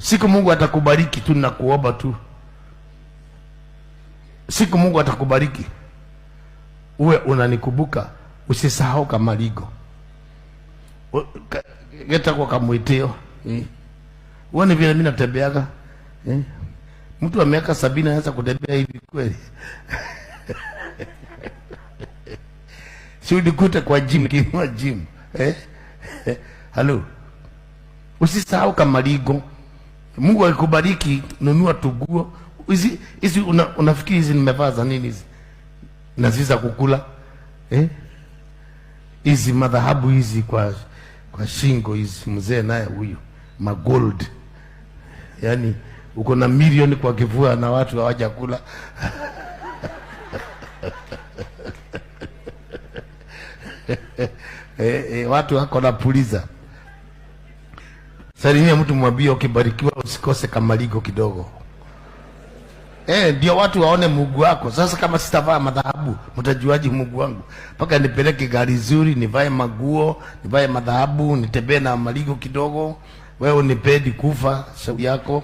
Siku Mungu atakubariki tu na kuomba tu. Siku Mungu atakubariki, uwe unanikumbuka, usisahau kamaligo. Geta kwa kamwiteo. Uone vile mimi natembeaga. Mtu wa miaka 70 anaweza kutembea hivi kweli? Si unikute kwa gym, kinua gym. Halo. Usisahau kamaligo. Mungu alikubariki, nunua tuguo. Hizi unafikiri hizi nimevaa za nini hizi? Naziza kukula. Hizi madhahabu hizi kwa shingo hizi, mzee naye huyu magold. Yaani uko na milioni kwa kivua na watu hawajakula. Watu wako na puliza. Salimia mtu, mwambie ukibarikiwa usikose kamaligo kidogo. Ndio watu waone Mungu wako. Sasa kama sitavaa madhahabu, mtajuaje Mungu wangu? Paka nipeleke gari nzuri, nivae maguo, nivae madhahabu, nitembee na maligo kidogo. Wewe unipedi kufa shauri yako.